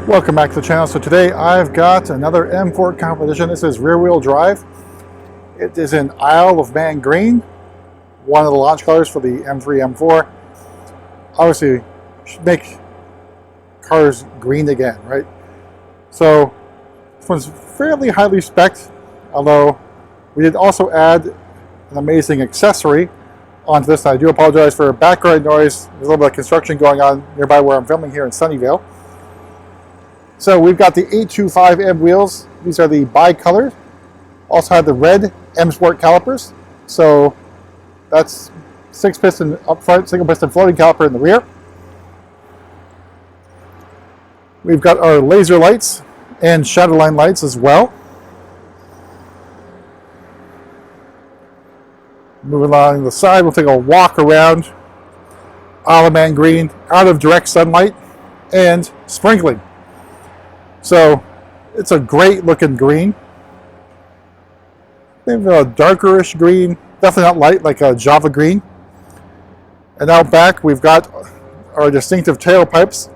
Welcome back to the channel. So today I've got another M4 competition. This is rear wheel drive. It is in Isle of Man green, one of the launch colors for the M3, M4. Obviously, should make cars green again, right? So this one's fairly highly spec'd, although we did also add an amazing accessory onto this. I do apologize for background noise. There's a little bit of construction going on nearby where I'm filming here in Sunnyvale. So we've got the 825M wheels. These are the bi-colored. Also have the red M Sport calipers. So that's 6-piston up front, single-piston floating caliper in the rear. We've got our laser lights and shadowline lights as well. Moving along the side, we'll take a walk around Isle of Man green, out of direct sunlight and sprinkling. So it's a great looking green. Maybe a darkerish green, definitely not light like a Java green. And out back we've got our distinctive tailpipes.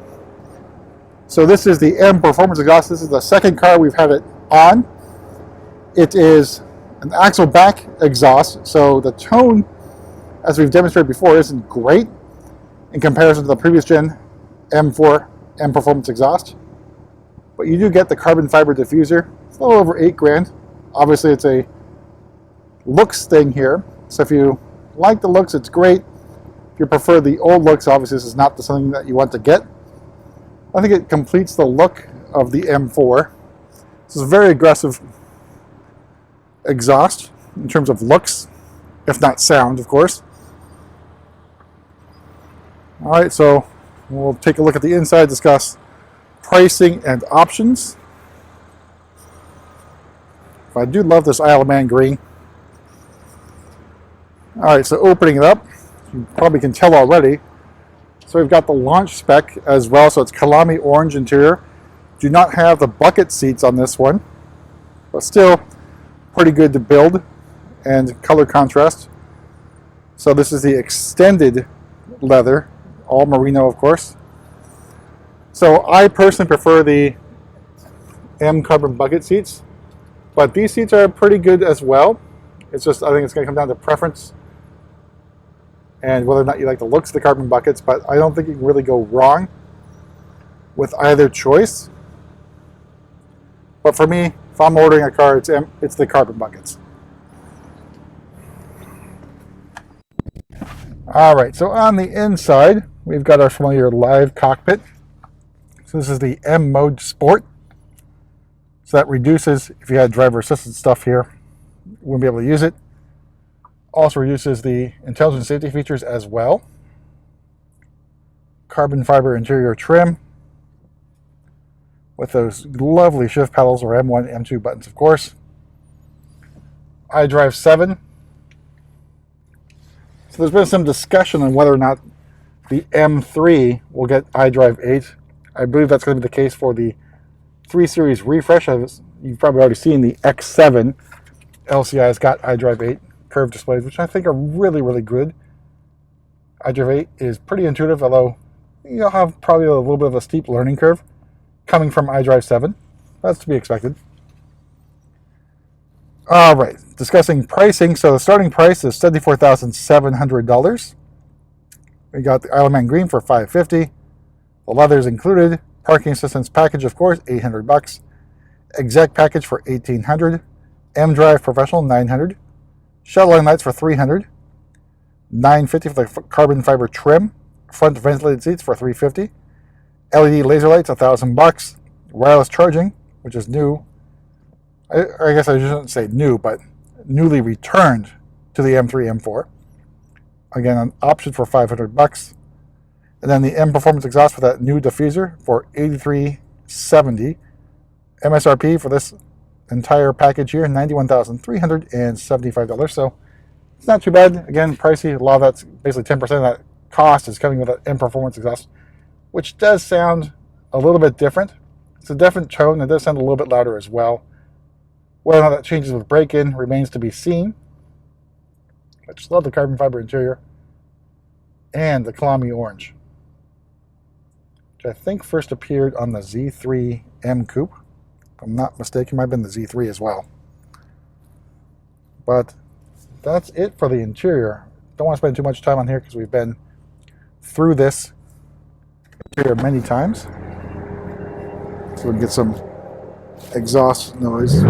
So this is the M Performance exhaust. This is the second car we've had it on. It is an axle back exhaust, so the tone, as we've demonstrated before, isn't great in comparison to the previous gen M4 M Performance exhaust. But you do get the carbon fiber diffuser. It's a little over $8,000. Obviously, it's a looks thing here. So if you like the looks, it's great. If you prefer the old looks, obviously this is not something that you want to get. I think it completes the look of the M4. This is a very aggressive exhaust in terms of looks, if not sound, of course. All right, so we'll take a look at the inside, discuss pricing and options. I do love this Isle of Man green. Alright, so opening it up, you probably can tell already. So we've got the launch spec as well, so it's Kalami orange interior. Do not have the bucket seats on this one, but still pretty good to build and color contrast. So this is the extended leather, all merino of course. So I personally prefer the M carbon bucket seats, but these seats are pretty good as well. It's just, I think it's going to come down to preference and whether or not you like the looks of the carbon buckets, but I don't think you can really go wrong with either choice. But for me, if I'm ordering a car, it's the carbon buckets. All right, so on the inside, we've got our familiar live cockpit. So this is the M Mode Sport. So that reduces, if you had driver assistance stuff here, you wouldn't be able to use it. Also reduces the intelligent safety features as well. Carbon fiber interior trim with those lovely shift pedals, or M1, M2 buttons, of course. iDrive 7. So there's been some discussion on whether or not the M3 will get iDrive 8. I believe that's going to be the case for the 3 Series refresh. You've probably already seen the X7 LCI has got iDrive 8 curved displays, which I think are really, really good. iDrive 8 is pretty intuitive, although you'll have probably a little bit of a steep learning curve coming from iDrive 7. That's to be expected. All right, discussing pricing. So the starting price is $74,700. We got the Isle of Man green for $550. The leather is included. Parking assistance package, of course, $800. Exec package for $1,800. M-Drive Professional, $900. Shadowline lights for $300. $950 for the carbon fiber trim. Front ventilated seats for $350. LED laser lights, $1,000. Wireless charging, which is new. I guess I shouldn't say new, but newly returned to the M3, M4. Again, an option for $500. And then the M Performance exhaust with that new diffuser for $83.70. MSRP for this entire package here, $91,375. So it's not too bad. Again, pricey. A lot of that's basically 10% of that cost is coming with that M Performance exhaust, which does sound a little bit different. It's a different tone. It does sound a little bit louder as well. Whether or not that changes with break-in remains to be seen. I just love the carbon fiber interior and the Kalami orange. which I think first appeared on the Z3 M Coupe. If I'm not mistaken, it might have been the Z3 as well. But that's it for the interior. Don't want to spend too much time on here because we've been through this interior many times. So we can get some exhaust noise.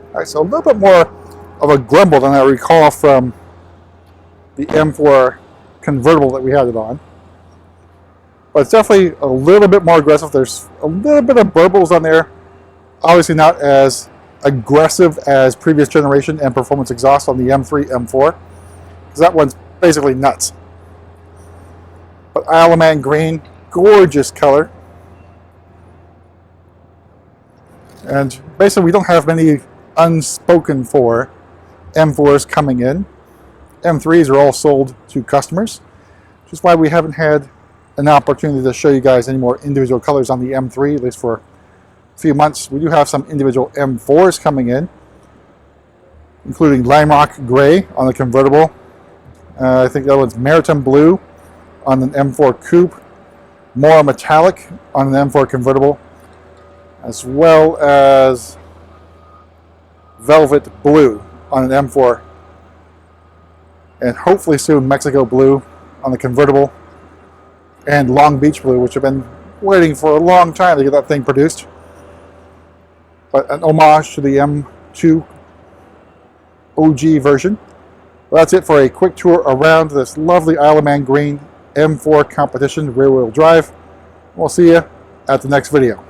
Alright, so a little bit more of a grumble than I recall from the M4 convertible that we had it on. But it's definitely a little bit more aggressive. There's a little bit of burbles on there. Obviously not as aggressive as previous generation and performance exhaust on the M3, M4. Because that one's basically nuts. But Isle of Man green, gorgeous color. And basically we don't have many unspoken for M4s coming in. M3s are all sold to customers, which is why we haven't had an opportunity to show you guys any more individual colors on the M3, at least for a few months. We do have some individual M4s coming in, including Lime Rock Gray on the convertible. I think that one's Maritime Blue on an M4 Coupe, more Metallic on an M4 convertible, as well as Velvet Blue on an M4, and hopefully soon Mexico Blue on the convertible, and Long Beach Blue, which I've been waiting for a long time to get that thing produced. But an homage to the M2 OG version. Well, that's it for a quick tour around this lovely Isle of Man green M4 competition rear-wheel drive. We'll see you at the next video.